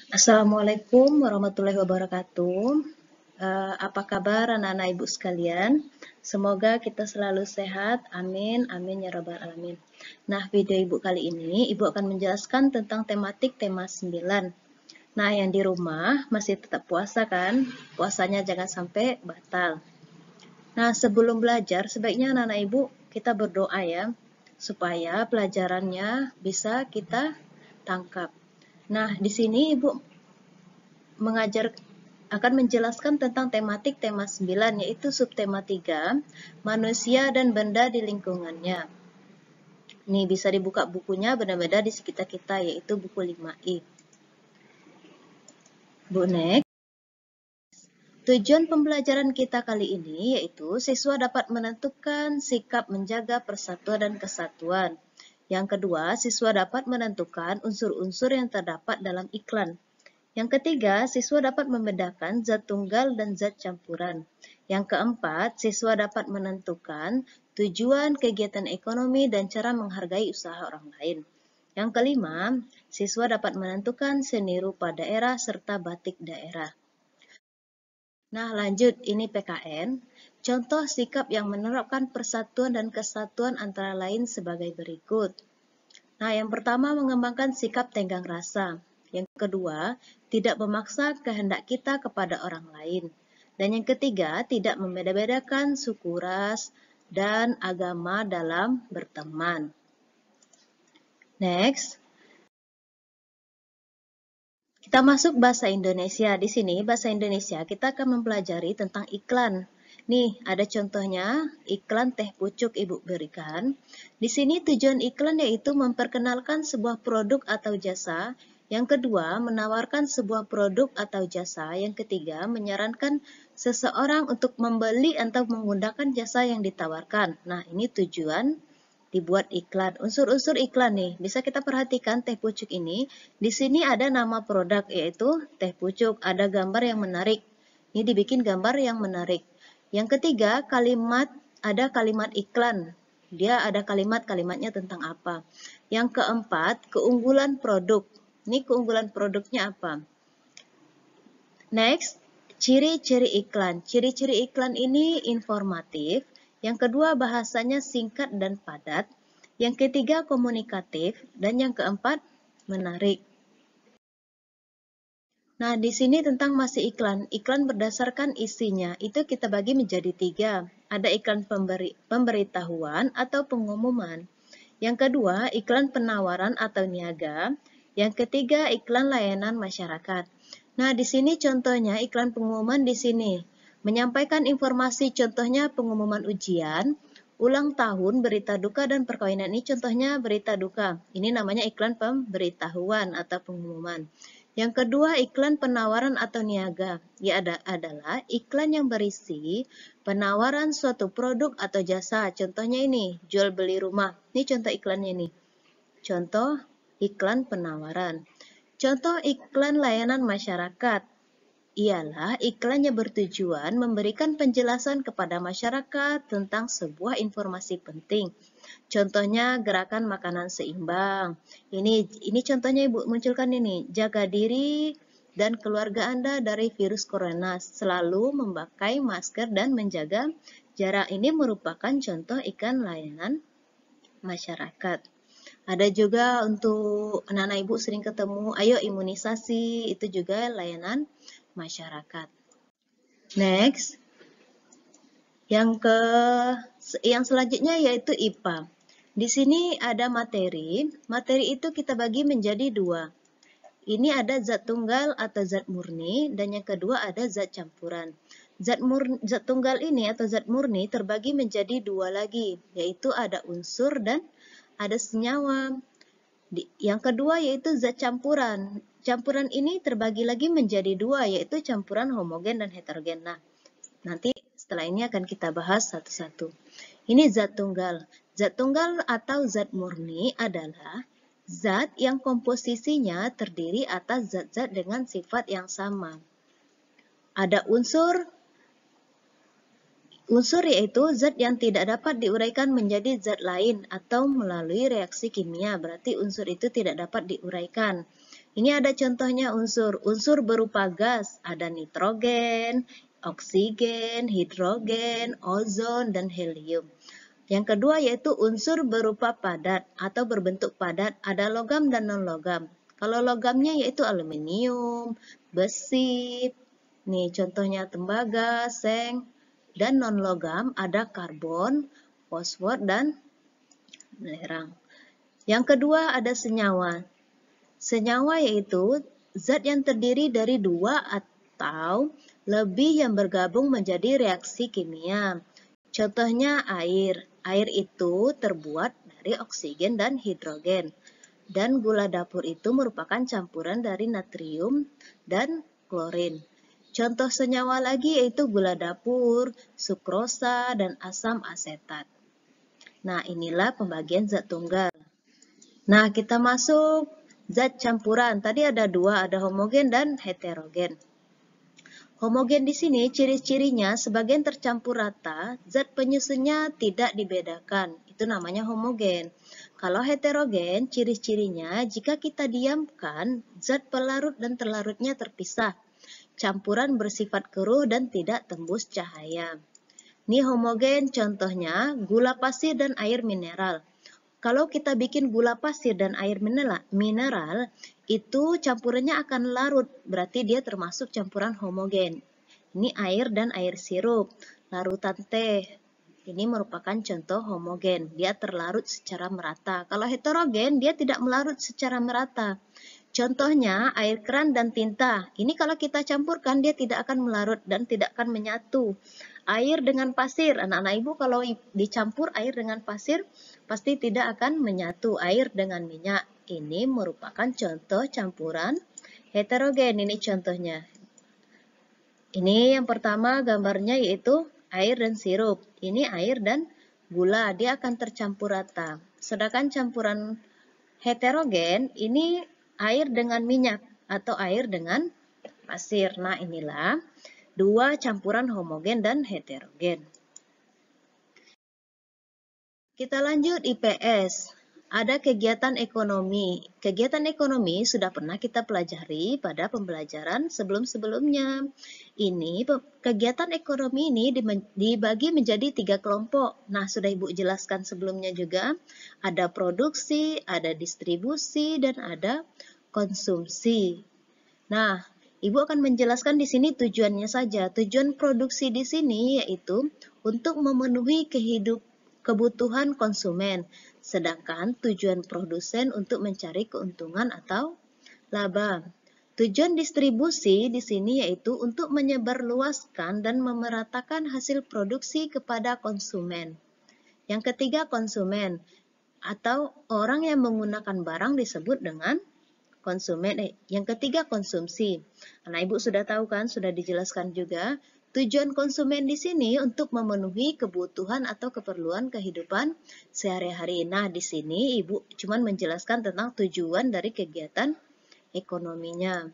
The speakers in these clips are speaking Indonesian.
Assalamualaikum warahmatullahi wabarakatuh. Apa kabar anak-anak ibu sekalian? Semoga kita selalu sehat. Amin, amin ya rabbal alamin. Nah, video ibu kali ini, ibu akan menjelaskan tentang tematik tema 9. Nah, yang di rumah masih tetap puasa kan? Puasanya jangan sampai batal. Nah, sebelum belajar, sebaiknya anak-anak ibu kita berdoa ya, supaya pelajarannya bisa kita tangkap. Nah, di sini ibu akan menjelaskan tentang tematik tema 9, yaitu subtema 3, manusia dan benda di lingkungannya. Nih, bisa dibuka bukunya benda-benda di sekitar kita, yaitu buku 5i. Bu, next. Tujuan pembelajaran kita kali ini yaitu siswa dapat menentukan sikap menjaga persatuan dan kesatuan. Yang kedua, siswa dapat menentukan unsur-unsur yang terdapat dalam iklan. Yang ketiga, siswa dapat membedakan zat tunggal dan zat campuran. Yang keempat, siswa dapat menentukan tujuan kegiatan ekonomi dan cara menghargai usaha orang lain. Yang kelima, siswa dapat menentukan seni rupa daerah serta batik daerah. Nah, lanjut, ini PKN. Contoh sikap yang menerapkan persatuan dan kesatuan antara lain sebagai berikut. Nah, yang pertama mengembangkan sikap tenggang rasa. Yang kedua, tidak memaksa kehendak kita kepada orang lain. Dan yang ketiga, tidak membeda-bedakan suku, ras, dan agama dalam berteman. Next. Kita masuk bahasa Indonesia. Di sini bahasa Indonesia kita akan mempelajari tentang iklan. Nih, ada contohnya iklan teh pucuk ibu berikan. Di sini tujuan iklan yaitu memperkenalkan sebuah produk atau jasa. Yang kedua, menawarkan sebuah produk atau jasa. Yang ketiga, menyarankan seseorang untuk membeli atau menggunakan jasa yang ditawarkan. Nah, ini tujuan dibuat iklan. Unsur-unsur iklan nih, bisa kita perhatikan teh pucuk ini. Di sini ada nama produk yaitu teh pucuk, ada gambar yang menarik. Ini dibikin gambar yang menarik. Yang ketiga, ada kalimat iklan. Dia ada kalimatnya tentang apa. Yang keempat, keunggulan produk. Ini keunggulan produknya apa? Next, ciri-ciri iklan. Ciri-ciri iklan ini informatif. Yang kedua, bahasanya singkat dan padat. Yang ketiga, komunikatif. Dan yang keempat, menarik. Nah, di sini tentang masih iklan. Iklan berdasarkan isinya. Itu kita bagi menjadi 3. Ada iklan pemberitahuan atau pengumuman. Yang kedua, iklan penawaran atau niaga. Yang ketiga, iklan layanan masyarakat. Nah, di sini contohnya iklan pengumuman di sini. Menyampaikan informasi contohnya pengumuman ujian, ulang tahun, berita duka, dan perkawinan. Ini contohnya berita duka. Ini namanya iklan pemberitahuan atau pengumuman. Yang kedua, iklan penawaran atau niaga. Adalah iklan yang berisi penawaran suatu produk atau jasa. Contohnya ini, jual beli rumah. Ini contoh iklannya nih. Contoh iklan penawaran. Contoh iklan layanan masyarakat. Ialah iklan yang bertujuan memberikan penjelasan kepada masyarakat tentang sebuah informasi penting. Contohnya gerakan makanan seimbang. Ini contohnya Ibu munculkan ini. Jaga diri dan keluarga Anda dari virus corona. Selalu memakai masker dan menjaga jarak. Ini merupakan contoh iklan layanan masyarakat. Ada juga untuk anak-anak Ibu sering ketemu, ayo imunisasi, itu juga layanan masyarakat. Next. Yang selanjutnya yaitu IPA. Di sini ada materi. Materi itu kita bagi menjadi 2. Ini ada zat tunggal atau zat murni, dan yang kedua ada zat campuran. Zat tunggal ini atau zat murni terbagi menjadi 2 lagi, yaitu ada unsur dan ada senyawa. Yang kedua yaitu zat campuran. Campuran ini terbagi lagi menjadi 2, yaitu campuran homogen dan heterogen. Nah, nanti setelah ini akan kita bahas satu-satu. Ini zat tunggal. Zat tunggal atau zat murni adalah zat yang komposisinya terdiri atas zat-zat dengan sifat yang sama. Ada unsur yaitu zat yang tidak dapat diuraikan menjadi zat lain atau melalui reaksi kimia. Berarti unsur itu tidak dapat diuraikan. Ini ada contohnya unsur. Unsur berupa gas, ada nitrogen, oksigen, hidrogen, ozon, dan helium. Yang kedua yaitu unsur berupa padat atau berbentuk padat, ada logam dan non-logam. Kalau logamnya yaitu aluminium, besi, nih contohnya tembaga, seng, dan non-logam ada karbon, fosfor, dan belerang. Yang kedua ada senyawa. Senyawa yaitu zat yang terdiri dari dua atau lebih yang bergabung menjadi reaksi kimia. Contohnya air. Air itu terbuat dari oksigen dan hidrogen. Dan gula dapur itu merupakan campuran dari natrium dan klorin. Contoh senyawa lagi yaitu gula dapur, sukrosa, dan asam asetat. Nah, inilah pembagian zat tunggal. Nah, kita masuk zat campuran. Tadi ada dua, ada homogen dan heterogen. Homogen di sini ciri-cirinya sebagian tercampur rata, zat penyusunnya tidak dibedakan. Itu namanya homogen. Kalau heterogen, ciri-cirinya jika kita diamkan, zat pelarut dan terlarutnya terpisah. Campuran bersifat keruh dan tidak tembus cahaya. Ini homogen contohnya gula pasir dan air mineral. Kalau kita bikin gula pasir dan air mineral, itu campurannya akan larut, berarti dia termasuk campuran homogen. Ini air dan air sirup, larutan teh. Ini merupakan contoh homogen, dia terlarut secara merata. Kalau heterogen, dia tidak melarut secara merata. Contohnya air keran dan tinta. Ini kalau kita campurkan, dia tidak akan melarut dan tidak akan menyatu. Air dengan pasir, anak-anak ibu kalau dicampur air dengan pasir, pasti tidak akan menyatu. Air dengan minyak, ini merupakan contoh campuran heterogen. Ini contohnya. Ini yang pertama gambarnya yaitu air dan sirup. Ini air dan gula, dia akan tercampur rata. Sedangkan campuran heterogen, ini air dengan minyak atau air dengan pasir. Nah, inilah dua campuran homogen dan heterogen. Kita lanjut IPS. Ada kegiatan ekonomi. Kegiatan ekonomi sudah pernah kita pelajari pada pembelajaran sebelum-sebelumnya. Ini kegiatan ekonomi ini dibagi menjadi 3 kelompok. Nah, sudah Ibu jelaskan sebelumnya juga. Ada produksi, ada distribusi, dan ada konsumsi. Nah, Ibu akan menjelaskan di sini tujuannya saja. Tujuan produksi di sini yaitu untuk memenuhi kebutuhan konsumen. Sedangkan tujuan produsen untuk mencari keuntungan atau laba. Tujuan distribusi di sini yaitu untuk menyebarluaskan dan memeratakan hasil produksi kepada konsumen. Yang ketiga konsumen atau orang yang menggunakan barang disebut dengan konsumen. Yang ketiga konsumsi. Nah, Ibu sudah tahu kan, sudah dijelaskan juga. Tujuan konsumen di sini untuk memenuhi kebutuhan atau keperluan kehidupan sehari-hari. Nah, di sini Ibu cuma menjelaskan tentang tujuan dari kegiatan ekonominya.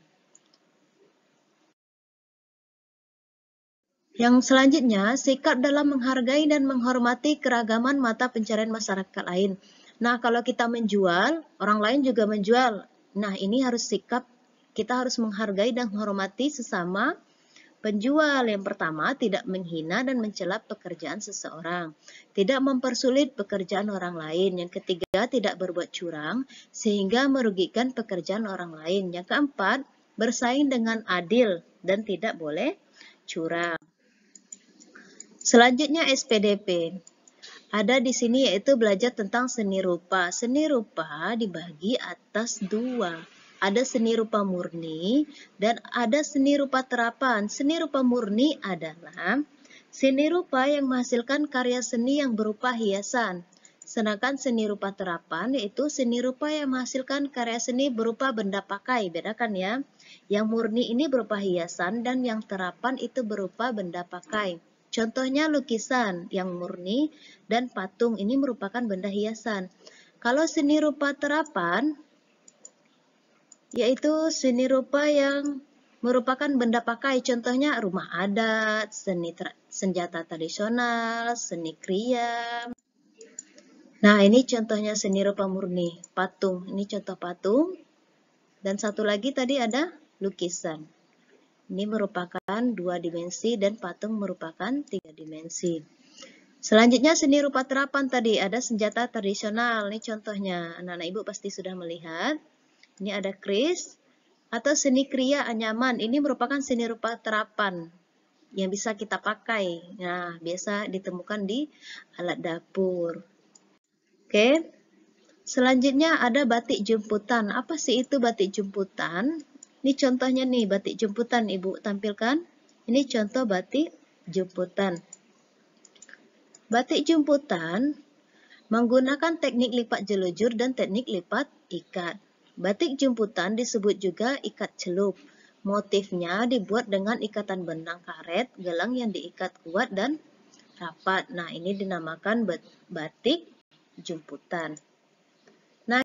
Yang selanjutnya, sikap dalam menghargai dan menghormati keragaman mata pencarian masyarakat lain. Nah, kalau kita menjual, orang lain juga menjual. Nah, ini harus sikap, kita harus menghargai dan menghormati sesama penjual. Yang pertama, tidak menghina dan mencela pekerjaan seseorang. Tidak mempersulit pekerjaan orang lain. Yang ketiga, tidak berbuat curang sehingga merugikan pekerjaan orang lain. Yang keempat, bersaing dengan adil dan tidak boleh curang. Selanjutnya SPDP. Ada di sini yaitu belajar tentang seni rupa. Seni rupa dibagi atas dua. Ada seni rupa murni dan ada seni rupa terapan. Seni rupa murni adalah seni rupa yang menghasilkan karya seni yang berupa hiasan. Sedangkan seni rupa terapan yaitu seni rupa yang menghasilkan karya seni berupa benda pakai. Bedakan ya. Yang murni ini berupa hiasan dan yang terapan itu berupa benda pakai. Contohnya lukisan yang murni dan patung ini merupakan benda hiasan. Kalau seni rupa terapan, yaitu seni rupa yang merupakan benda pakai. Contohnya rumah adat, senjata tradisional, seni kriya. Nah, ini contohnya seni rupa murni, patung. Ini contoh patung. Dan satu lagi tadi ada lukisan. Ini merupakan 2 dimensi dan patung merupakan 3 dimensi. Selanjutnya seni rupa terapan tadi, ada senjata tradisional. Ini contohnya, anak-anak ibu pasti sudah melihat. Ini ada keris atau seni kriya anyaman. Ini merupakan seni rupa terapan yang bisa kita pakai. Nah, biasa ditemukan di alat dapur. Oke. Selanjutnya ada batik jemputan. Apa sih itu batik jemputan? Ini contohnya nih, batik jemputan Ibu tampilkan. Ini contoh batik jemputan. Batik jemputan menggunakan teknik lipat jelujur dan teknik lipat ikat. Batik jemputan disebut juga ikat celup. Motifnya dibuat dengan ikatan benang karet, gelang yang diikat kuat dan rapat. Nah, ini dinamakan batik jemputan. Nah,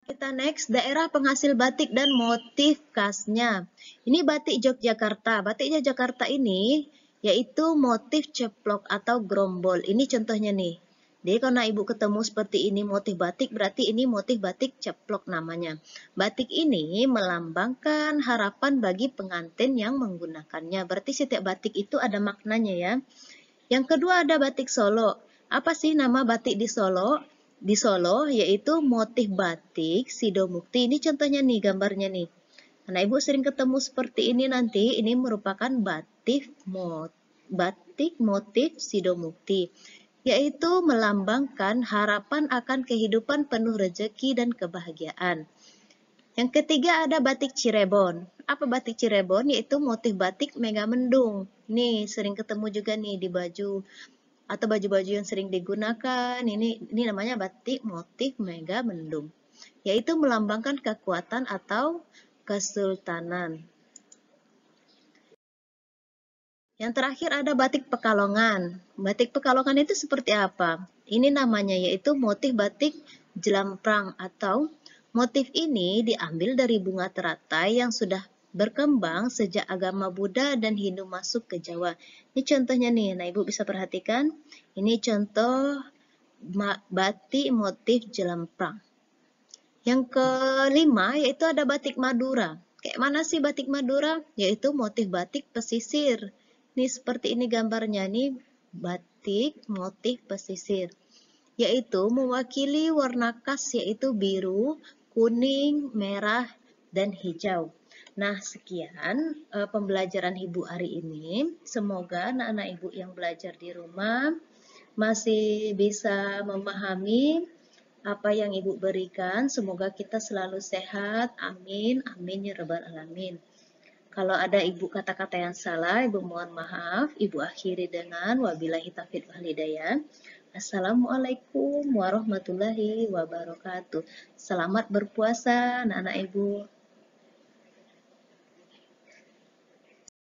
kita next, daerah penghasil batik dan motif khasnya. Ini batik Yogyakarta. Batik Yogyakarta ini yaitu motif ceplok atau grombol. Ini contohnya nih. Jadi kalau ibu ketemu seperti ini motif batik, berarti ini motif batik ceplok namanya. Batik ini melambangkan harapan bagi pengantin yang menggunakannya. Berarti setiap batik itu ada maknanya ya. Yang kedua ada batik Solo. Apa sih nama batik di Solo? Di Solo yaitu motif batik Sidomukti. Ini contohnya nih gambarnya nih. Nah, ibu sering ketemu seperti ini nanti. Ini merupakan batik motif Sidomukti, yaitu melambangkan harapan akan kehidupan penuh rezeki dan kebahagiaan. Yang ketiga ada batik Cirebon. Apa batik Cirebon? Yaitu motif batik Megamendung. Nih sering ketemu juga nih di baju atau baju-baju yang sering digunakan. Ini namanya batik motif Megamendung, yaitu melambangkan kekuatan atau kesultanan. Yang terakhir ada batik Pekalongan. Batik Pekalongan itu seperti apa? Ini namanya yaitu motif batik jelamprang atau motif ini diambil dari bunga teratai yang sudah berkembang sejak agama Buddha dan Hindu masuk ke Jawa. Ini contohnya nih, nah ibu bisa perhatikan. Ini contoh batik motif jelamprang. Yang kelima yaitu ada batik Madura. Kayak mana sih batik Madura? Yaitu motif batik pesisir. Ini seperti ini gambarnya nih, batik motif pesisir. Yaitu mewakili warna khas yaitu biru, kuning, merah, dan hijau. Nah, sekian pembelajaran Ibu hari ini. Semoga anak-anak Ibu yang belajar di rumah masih bisa memahami apa yang Ibu berikan. Semoga kita selalu sehat. Amin. Amin ya rabbal alamin. Kalau ada Ibu kata-kata yang salah, Ibu mohon maaf. Ibu akhiri dengan wabillahi taufiq wal hidayah. Assalamualaikum warahmatullahi wabarakatuh. Selamat berpuasa anak-anak Ibu.